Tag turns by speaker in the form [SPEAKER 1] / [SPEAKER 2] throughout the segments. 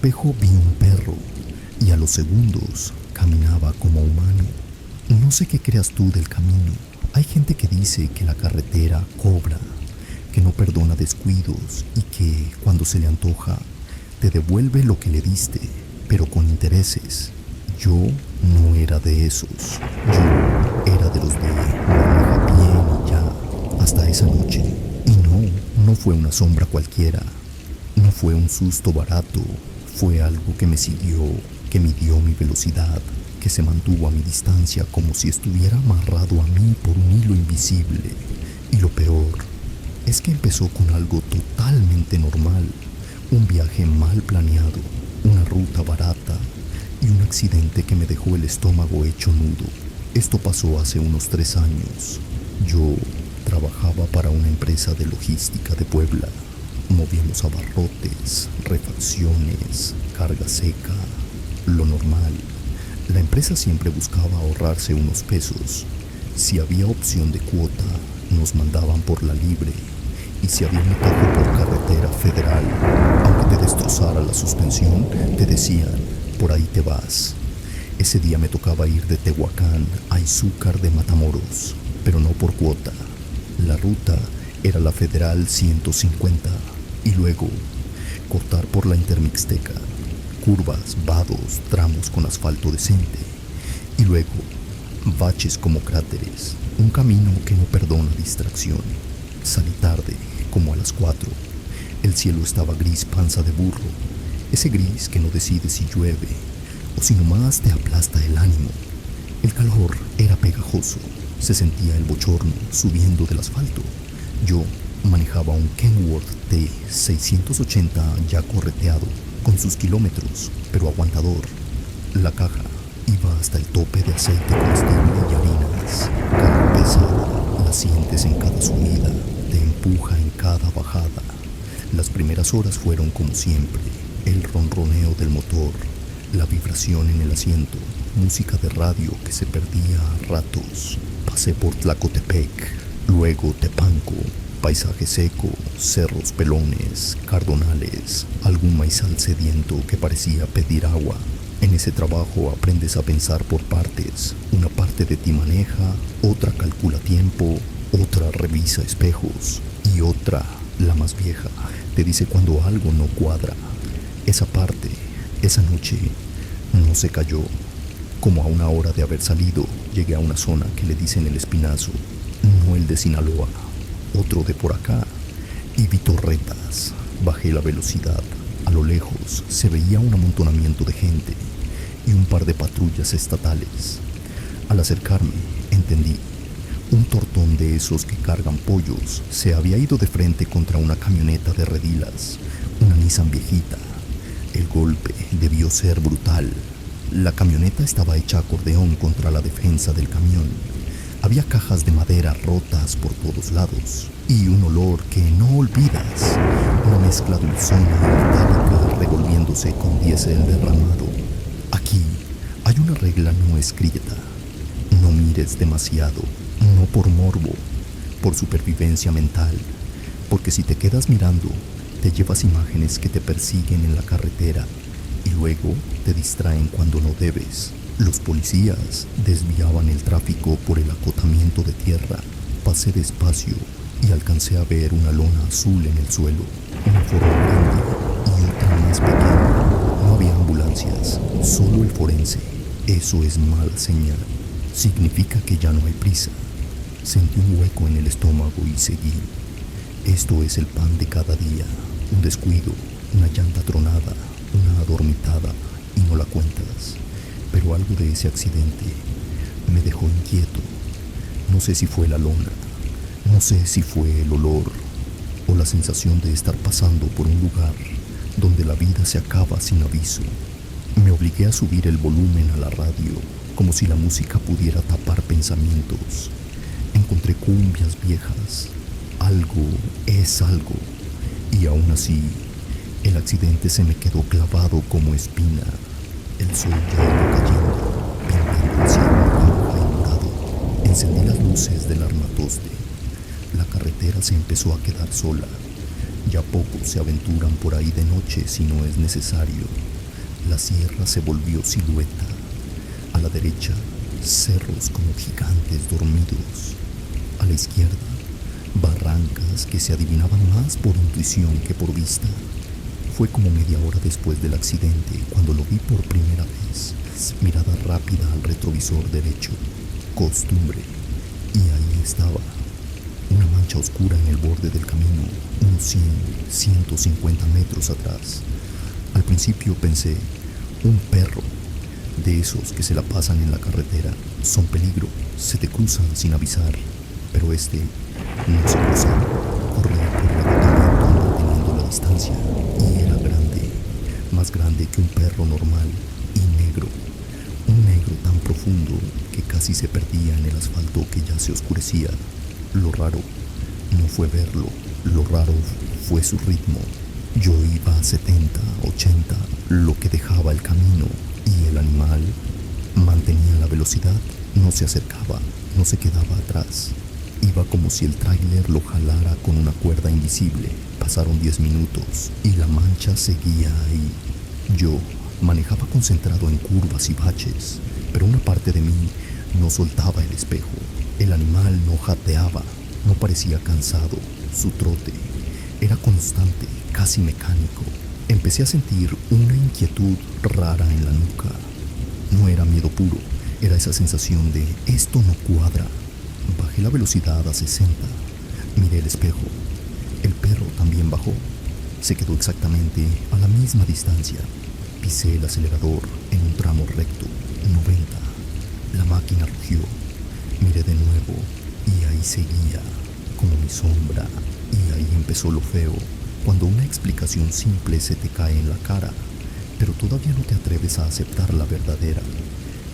[SPEAKER 1] espejo vi un perro y a los segundos caminaba como humano. No sé qué creas tú del camino. Hay gente que dice que la carretera cobra, que no perdona descuidos y que cuando se le antoja te devuelve lo que le diste, pero con intereses. Yo no era de esos. Yo era de los de maneja bien y ya, hasta esa noche. Y no fue una sombra cualquiera. No fue un susto barato. Fue algo que me siguió, que midió mi velocidad, que se mantuvo a mi distancia como si estuviera amarrado a mí por un hilo invisible. Y lo peor es que empezó con algo totalmente normal. Un viaje mal planeado, una ruta barata y un accidente que me dejó el estómago hecho nudo. Esto pasó hace unos 3 años. Yo trabajaba para una empresa de logística de Puebla. Movíamos abarrotes, refacciones, carga seca, lo normal. La empresa siempre buscaba ahorrarse unos pesos. Si había opción de cuota, nos mandaban por la libre. Y si había un atajo por carretera federal, aunque te destrozara la suspensión, te decían, por ahí te vas. Ese día me tocaba ir de Tehuacán a Izúcar de Matamoros, pero no por cuota. La ruta era la Federal 150 y luego cortar por la Intermixteca, curvas, vados, tramos con asfalto decente y luego baches como cráteres, un camino que no perdona distracción. Salí tarde, como a las 4. El cielo estaba gris panza de burro, ese gris que no decide si llueve o si nomás te aplasta el ánimo. El calor era pegajoso, se sentía el bochorno subiendo del asfalto. Yo manejaba un Kenworth T680 ya correteado, con sus kilómetros, pero aguantador. La caja iba hasta el tope de aceite, comestible y harinas. Carga pesada, la sientes en cada subida, te empuja en cada bajada. Las primeras horas fueron como siempre, el ronroneo del motor, la vibración en el asiento, música de radio que se perdía a ratos. Pasé por Tlacotepec, luego Tepanco, paisaje seco, cerros pelones, cardonales, algún maizal sediento que parecía pedir agua. En ese trabajo aprendes a pensar por partes. Una parte de ti maneja, otra calcula tiempo, otra revisa espejos y otra, la más vieja, te dice cuando algo no cuadra. Esa parte, esa noche, no se cayó. Como a una hora de haber salido, llegué a una zona que le dicen el Espinazo, no el de Sinaloa, otro de por acá, y vi torretas. Bajé la velocidad. A lo lejos se veía un amontonamiento de gente y un par de patrullas estatales. Al acercarme, entendí. Un tortón de esos que cargan pollos se había ido de frente contra una camioneta de redilas, una Nissan viejita. El golpe debió ser brutal. La camioneta estaba hecha acordeón contra la defensa del camión. Había cajas de madera rotas por todos lados y un olor que no olvidas, una mezcla dulzona y metálica revolviéndose con diésel derramado. Aquí hay una regla no escrita: no mires demasiado, no por morbo, por supervivencia mental, porque si te quedas mirando, te llevas imágenes que te persiguen en la carretera y luego te distraen cuando no debes. Los policías desviaban el tráfico por el acotamiento de tierra. Pasé despacio y alcancé a ver una lona azul en el suelo, una forma grande y otra más pequeña. No había ambulancias, solo el forense. Eso es mala señal. Significa que ya no hay prisa. Sentí un hueco en el estómago y seguí. Esto es el pan de cada día. Un descuido, una llanta tronada, una adormitada y no la cuentas. Pero algo de ese accidente me dejó inquieto. No sé si fue la lona, no sé si fue el olor o la sensación de estar pasando por un lugar donde la vida se acaba sin aviso. Me obligué a subir el volumen a la radio, como si la música pudiera tapar pensamientos. Encontré cumbias viejas. Algo es algo. Y aún así, el accidente se me quedó clavado como espina. El sol ya iba cayendo, pintando el cielo naranja y morado. Encendí las luces del armatoste. La carretera se empezó a quedar sola. Ya pocos se aventuran por ahí de noche si no es necesario. La sierra se volvió silueta. A la derecha, cerros como gigantes dormidos. A la izquierda, barrancas que se adivinaban más por intuición que por vista. Fue como media hora después del accidente cuando lo vi por primera vez. Mirada rápida al retrovisor derecho. Costumbre. Y ahí estaba. Una mancha oscura en el borde del camino, unos 100, 150 metros atrás. Al principio pensé, un perro. De esos que se la pasan en la carretera. Son peligro, se te cruzan sin avisar. Pero este no se cruzaba. Corría por el agotamiento manteniendo la distancia. Y era grande, más grande que un perro normal y negro. Un negro tan profundo que casi se perdía en el asfalto que ya se oscurecía. Lo raro no fue verlo, lo raro fue su ritmo. Yo iba a 70, 80, lo que dejaba el camino, y el animal mantenía la velocidad, no se acercaba, no se quedaba atrás. Iba como si el tráiler lo jalara con una cuerda invisible. Pasaron 10 minutos y la mancha seguía ahí. Yo manejaba concentrado en curvas y baches, pero una parte de mí no soltaba el espejo. El animal no jadeaba, no parecía cansado. Su trote era constante, casi mecánico. Empecé a sentir una inquietud rara en la nuca. No era miedo puro, era esa sensación de esto no cuadra. Bajé la velocidad a 60. Miré el espejo. El perro también bajó. Se quedó exactamente a la misma distancia. Pisé el acelerador en un tramo recto, 90. La máquina rugió. Miré de nuevo y ahí seguía, como mi sombra. Y ahí empezó lo feo, cuando una explicación simple se te cae en la cara, pero todavía no te atreves a aceptar la verdadera.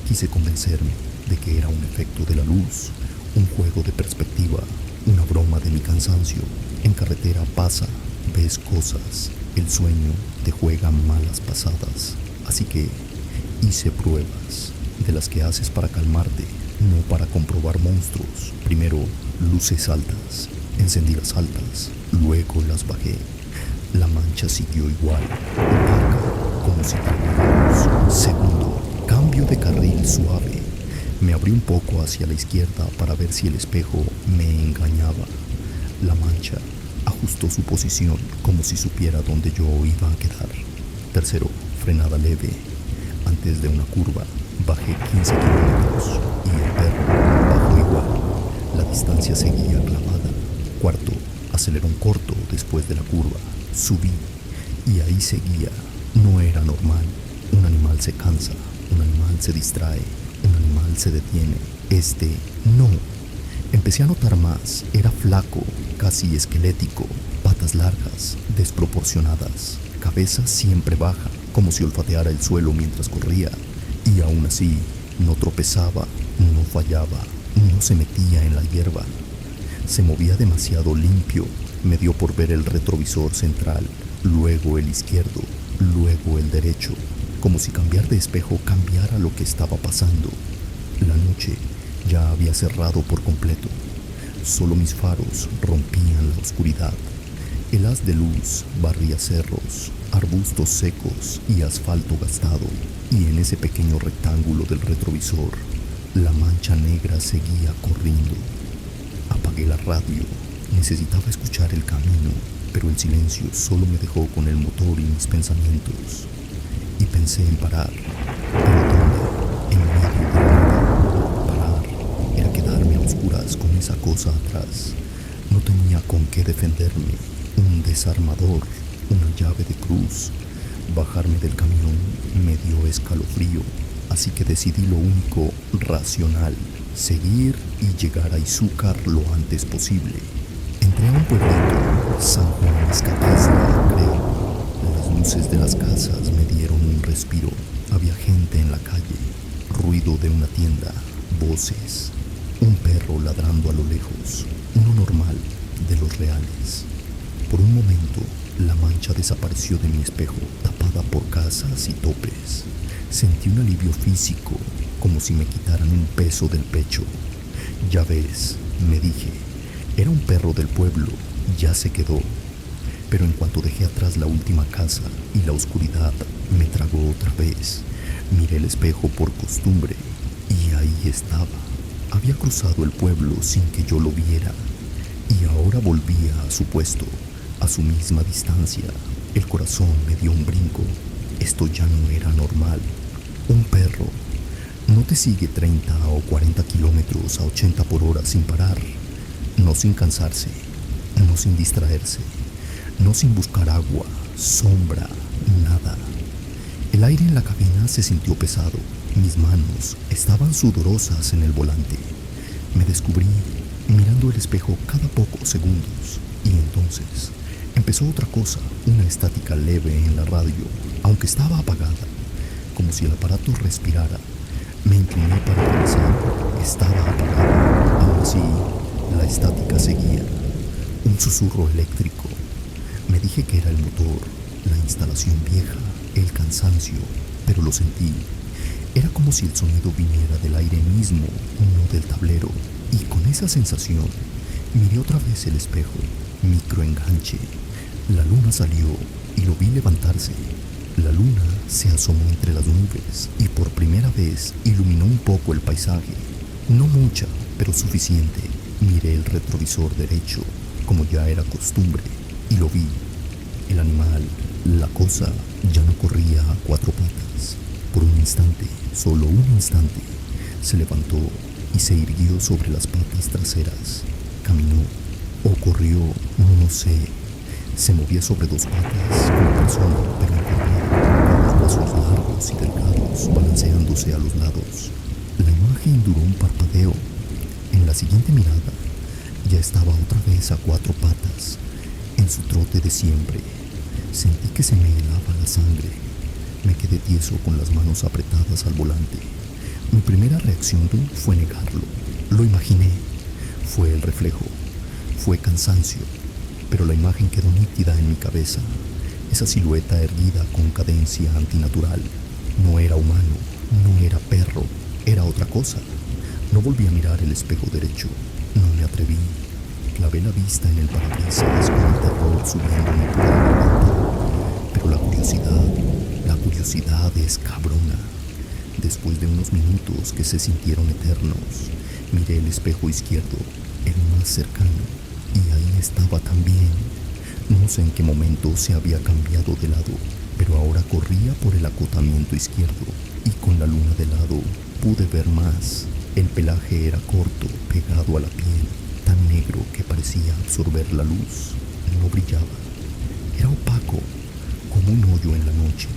[SPEAKER 1] Quise convencerme de que era un efecto de la luz, un juego de perspectiva, una broma de mi cansancio. En carretera pasa, ves cosas, el sueño te juega malas pasadas. Así que hice pruebas, de las que haces para calmarte, no para comprobar monstruos. Primero, luces altas. Encendí las altas, luego las bajé. La mancha siguió igual, opaca, como si tuviera luz. Segundo, cambio de carril suave. Me abrí un poco hacia la izquierda para ver si el espejo me engañaba. La mancha ajustó su posición como si supiera dónde yo iba a quedar. Tercero, frenada leve. Antes de una curva, bajé 15 kilómetros y el perro bajó igual. La distancia seguía clavada. Cuarto, acelerón corto después de la curva. Subí y ahí seguía. No era normal. Un animal se cansa, un animal se distrae, un animal se detiene. Este no. Empecé a notar más. Era flaco, casi esquelético, patas largas, desproporcionadas, cabeza siempre baja, como si olfateara el suelo mientras corría. Y aún así, no tropezaba, no fallaba, no se metía en la hierba. Se movía demasiado limpio. Me dio por ver el retrovisor central, luego el izquierdo, luego el derecho, como si cambiar de espejo cambiara lo que estaba pasando. La noche ya había cerrado por completo. Solo mis faros rompían la oscuridad. El haz de luz barría cerros, arbustos secos y asfalto gastado. Y en ese pequeño rectángulo del retrovisor, la mancha negra seguía corriendo. Apagué la radio. Necesitaba escuchar el camino, pero el silencio solo me dejó con el motor y mis pensamientos. Y pensé en parar. ¿Pero dónde? En medio de la nada. Parar era quedarme a oscuras con esa cosa atrás. No tenía con qué defenderme. Un desarmador, una llave de cruz. Bajarme del camión me dio escalofrío. Así que decidí lo único racional: seguir y llegar a Izúcar lo antes posible. Entré a un pueblito, San Juan Escaquisla, creo. Las luces de las casas me dieron un respiro. Había gente en la calle, ruido de una tienda, voces, un perro ladrando a lo lejos, uno normal, de los reales. Por un momento, la mancha desapareció de mi espejo, tapada por casas y topes. Sentí un alivio físico, como si me quitaran un peso del pecho. Ya ves, me dije, era un perro del pueblo, ya se quedó. Pero en cuanto dejé atrás la última casa y la oscuridad me tragó otra vez, miré el espejo por costumbre y ahí estaba. Había cruzado el pueblo sin que yo lo viera y ahora volvía a su puesto, a su misma distancia. El corazón me dio un brinco. Esto ya no era normal. Un perro no te sigue 30 o 40 kilómetros a 80 por hora sin parar, no sin cansarse, no sin distraerse, no sin buscar agua, sombra, nada. El aire en la cabina se sintió pesado. Mis manos estaban sudorosas en el volante. Me descubrí mirando el espejo cada pocos segundos y entonces empezó otra cosa, una estática leve en la radio, aunque estaba apagada, como si el aparato respirara. Me incliné para revisar. Estaba apagada. Aún así, la estática seguía. Un susurro eléctrico. Me dije que era el motor, la instalación vieja, el cansancio, pero lo sentí. Era como si el sonido viniera del aire mismo, no del tablero. Y con esa sensación, miré otra vez el espejo. Microenganche. La luna salió y lo vi levantarse. La luna se asomó entre las nubes y por primera vez iluminó un poco el paisaje. No mucha, pero suficiente. Miré el retrovisor derecho, como ya era costumbre, y lo vi. El animal, la cosa, ya no corría a cuatro patas. Por un instante, solo un instante, se levantó y se irguió sobre las patas traseras. Caminó o corrió, no sé. Se movía sobre dos patas, como persona, pero encorvada, con los brazos largos y delgados, balanceándose a los lados. La imagen duró un parpadeo. En la siguiente mirada, ya estaba otra vez a cuatro patas, en su trote de siempre. Sentí que se me helaba la sangre. Me quedé tieso con las manos apretadas al volante. Mi primera reacción fue negarlo. Lo imaginé. Fue el reflejo. Fue cansancio. Pero la imagen quedó nítida en mi cabeza. Esa silueta erguida con cadencia antinatural. No era humano, no era perro, era otra cosa. No volví a mirar el espejo derecho. No me atreví. Clavé la vista en el parabrisas con el terror subiéndome por el garganta. Pero la curiosidad es cabrona. Después de unos minutos que se sintieron eternos, miré el espejo izquierdo, el más cercano. Y ahí estaba también. No sé en qué momento se había cambiado de lado, pero ahora corría por el acotamiento izquierdo y con la luna de lado pude ver más. El pelaje era corto, pegado a la piel, tan negro que parecía absorber la luz. No brillaba. Era opaco, como un hoyo en la noche.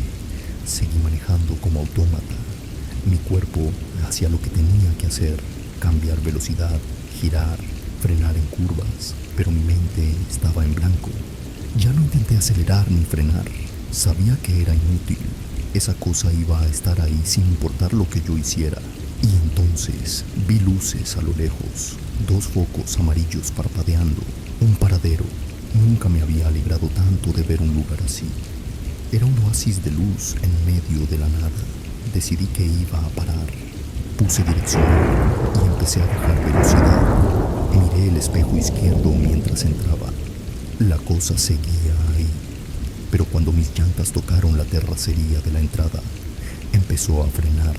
[SPEAKER 1] Seguí manejando como autómata. Mi cuerpo hacía lo que tenía que hacer, cambiar velocidad, girar, frenar en curvas, pero mi mente estaba en blanco. Ya no intenté acelerar ni frenar. Sabía que era inútil. Esa cosa iba a estar ahí sin importar lo que yo hiciera. Y entonces vi luces a lo lejos, dos focos amarillos parpadeando, un paradero. Nunca me había alegrado tanto de ver un lugar así. Era un oasis de luz en medio de la nada. Decidí que iba a parar. Puse dirección y empecé a bajar velocidad. Miré el espejo izquierdo mientras entraba. La cosa seguía ahí. Pero cuando mis llantas tocaron la terracería de la entrada, empezó a frenar.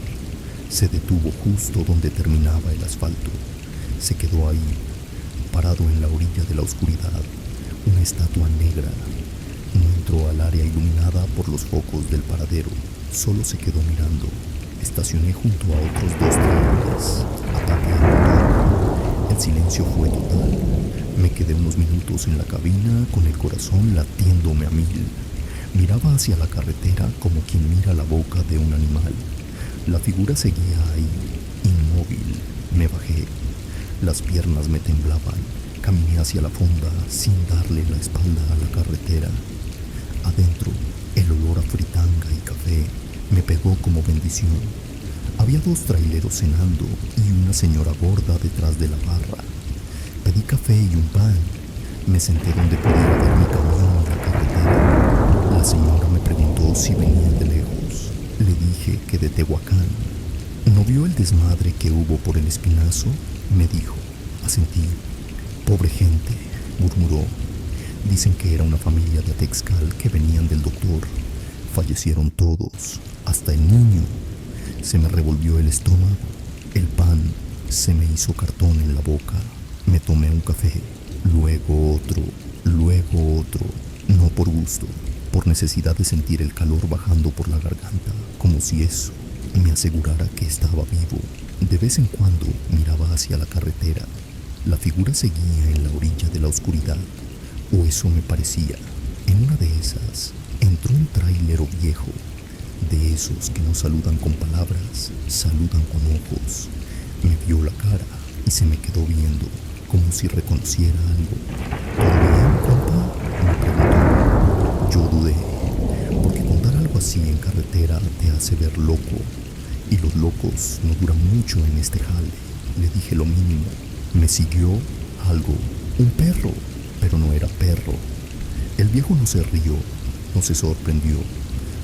[SPEAKER 1] Se detuvo justo donde terminaba el asfalto. Se quedó ahí, parado en la orilla de la oscuridad, una estatua negra. No entró al área iluminada por los focos del paradero, solo se quedó mirando. Estacioné junto a otros dos trailers. Apagué el motor. El silencio fue total. Me quedé unos minutos en la cabina con el corazón latiéndome a 1000. Miraba hacia la carretera como quien mira la boca de un animal. La figura seguía ahí, inmóvil. Me bajé. Las piernas me temblaban. Caminé hacia la fonda sin darle la espalda a la carretera. Adentro, el olor a fritanga y café me pegó como bendición. Había dos traileros cenando y una señora gorda detrás de la barra. Pedí café y un pan. Me senté donde pudiera ver mi camión en la carretera. La señora me preguntó si venía de lejos. Le dije que de Tehuacán. ¿No vio el desmadre que hubo por el Espinazo?, me dijo. Asentí. Pobre gente, murmuró. Dicen que era una familia de Atexcal que venían del doctor. Fallecieron todos, hasta el niño. Se me revolvió el estómago, el pan se me hizo cartón en la boca. Me tomé un café, luego otro, no por gusto, por necesidad de sentir el calor bajando por la garganta, como si eso me asegurara que estaba vivo. De vez en cuando miraba hacia la carretera. La figura seguía en la orilla de la oscuridad, o eso me parecía. En una de esas entró un trailero viejo, de esos que no saludan con palabras, saludan con ojos. Me vio la cara y se me quedó viendo, como si reconociera algo. ¿Todo bien, compa?, me preguntó. Yo dudé, porque contar algo así en carretera te hace ver loco, y los locos no duran mucho en este jale. Le dije lo mínimo. Me siguió algo, un perro, pero no era perro. El viejo no se rió, no se sorprendió,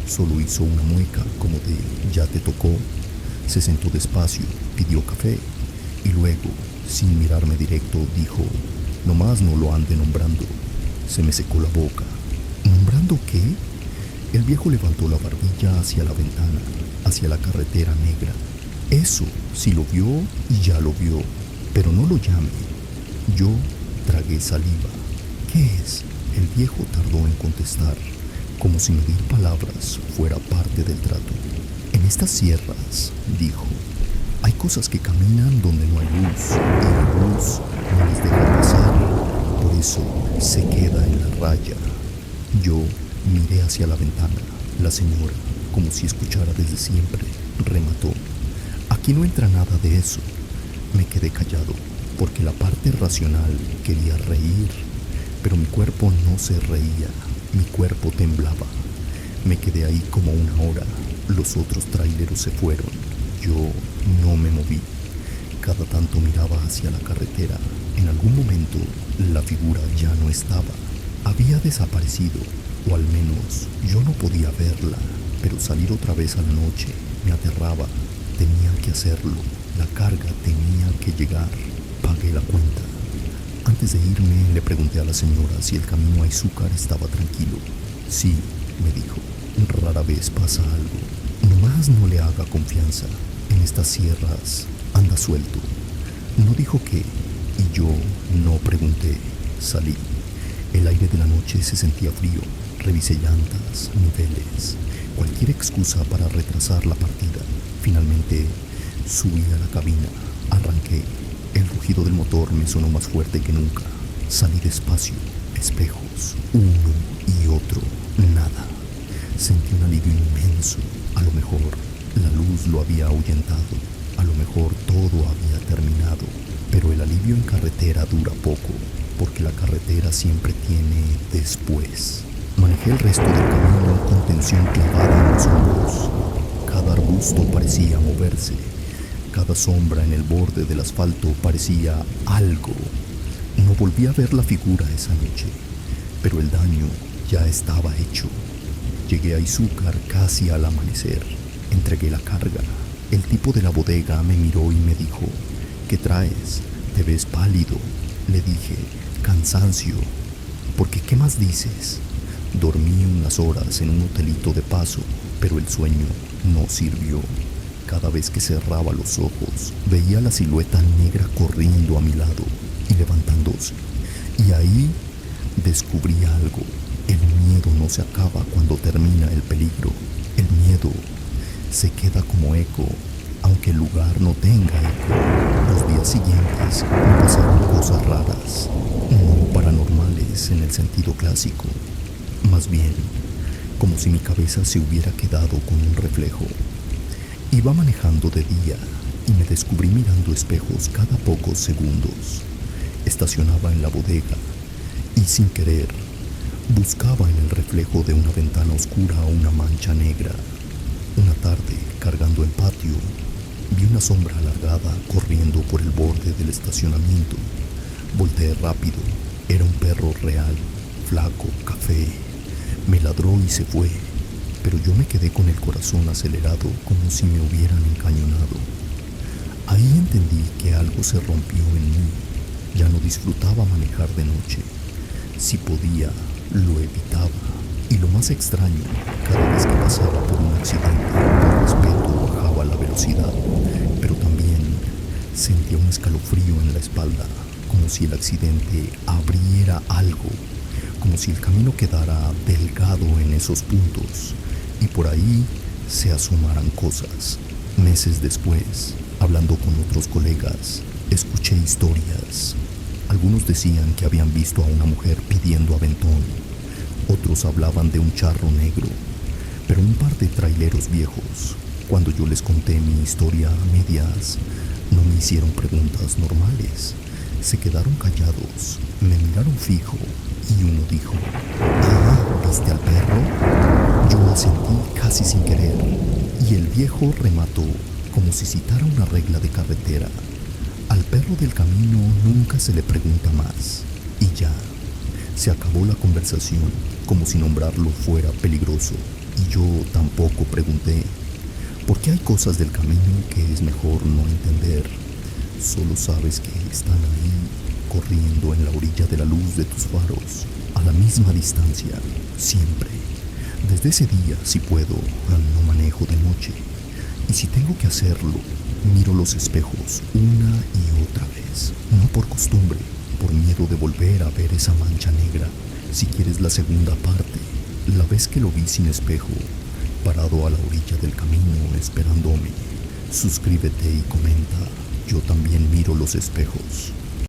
[SPEAKER 1] solo hizo una mueca como de ya te tocó. Se sentó despacio, pidió café y luego, sin mirarme directo, dijo: nomás no lo ande nombrando. Se me secó la boca. ¿Nombrando qué? El viejo levantó la barbilla hacia la ventana, hacia la carretera negra. Eso sí lo vio y ya lo vio, pero no lo llame. Yo tragué saliva. ¿Qué es? El viejo tardó en contestar, como si medir palabras fuera parte del trato. En estas sierras, dijo, hay cosas que caminan donde no hay luz, y la luz no les deja pasar, por eso se queda en la raya. Yo miré hacia la ventana. La señora, como si escuchara desde siempre, remató: aquí no entra nada de eso. Me quedé callado, porque la parte racional quería reír, pero mi cuerpo no se reía, mi cuerpo temblaba. Me quedé ahí como una hora. Los otros traileros se fueron. Yo no me moví. Cada tanto miraba hacia la carretera. En algún momento, la figura ya no estaba. Había desaparecido, o al menos yo no podía verla, pero salir otra vez a la noche me aterraba. Tenía que hacerlo. La carga tenía que llegar. Pagué la cuenta. Antes de irme, le pregunté a la señora si el camino a Izúcar estaba tranquilo. Sí, me dijo. Rara vez pasa algo. Nomás no le haga confianza. En estas sierras anda suelto. No dijo qué, y yo no pregunté. Salí. El aire de la noche se sentía frío. Revisé llantas, niveles, cualquier excusa para retrasar la partida. Finalmente subí a la cabina. Arranqué. El rugido del motor me sonó más fuerte que nunca. Salí despacio. Espejos, uno y otro. Nada. Sentí un alivio inmenso. A lo mejor la luz lo había ahuyentado. A lo mejor todo había terminado. Pero el alivio en carretera dura poco, porque la carretera siempre tiene después. Manejé el resto del camino con tensión clavada en los hombros. Cada arbusto parecía moverse. Cada sombra en el borde del asfalto parecía algo. No volví a ver la figura esa noche, pero el daño ya estaba hecho. Llegué a Izúcar casi al amanecer. Entregué la carga. El tipo de la bodega me miró y me dijo: ¿qué traes? Te ves pálido. Le dije: cansancio. Porque ¿qué más dices? Dormí unas horas en un hotelito de paso, pero el sueño no sirvió. Cada vez que cerraba los ojos, veía la silueta negra corriendo a mi lado y levantándose. Y ahí descubrí algo. El miedo no se acaba cuando termina el peligro. El miedo se queda como eco, aunque el lugar no tenga eco. Los días siguientes me pasaron cosas raras, no paranormales en el sentido clásico. Más bien, como si mi cabeza se hubiera quedado con un reflejo. Iba manejando de día y me descubrí mirando espejos cada pocos segundos. Estacionaba en la bodega y sin querer buscaba en el reflejo de una ventana oscura una mancha negra. Una tarde, cargando el patio, vi una sombra alargada corriendo por el borde del estacionamiento. Volteé rápido. Era un perro real, flaco, café. Me ladró y se fue, pero yo me quedé con el corazón acelerado como si me hubieran encañonado. Ahí entendí que algo se rompió en mí. Ya no disfrutaba manejar de noche. Si podía, lo evitaba. Y lo más extraño, cada vez que pasaba por un accidente, con respeto bajaba la velocidad, pero también sentía un escalofrío en la espalda, como si el accidente abriera algo, como si el camino quedara delgado en esos puntos y por ahí se asomaran cosas. Meses después, hablando con otros colegas, escuché historias. Algunos decían que habían visto a una mujer pidiendo aventón, otros hablaban de un charro negro, pero un par de traileros viejos, cuando yo les conté mi historia a medias, no me hicieron preguntas normales. Se quedaron callados, me miraron fijo y uno dijo: "Ah, ¿viste al perro?". Yo asentí casi sin querer y el viejo remató como si citara una regla de carretera: al perro del camino nunca se le pregunta más. Y ya, se acabó la conversación, como si nombrarlo fuera peligroso, y yo tampoco pregunté, porque hay cosas del camino que es mejor no entender. Solo sabes que están ahí, corriendo en la orilla de la luz de tus faros, a la misma distancia, siempre. Desde ese día, si puedo, no manejo de noche. Y si tengo que hacerlo, miro los espejos una y otra vez, no por costumbre, por miedo de volver a ver esa mancha negra. Si quieres la segunda parte, la vez que lo vi sin espejo, parado a la orilla del camino esperándome, suscríbete y comenta. Yo también miro los espejos.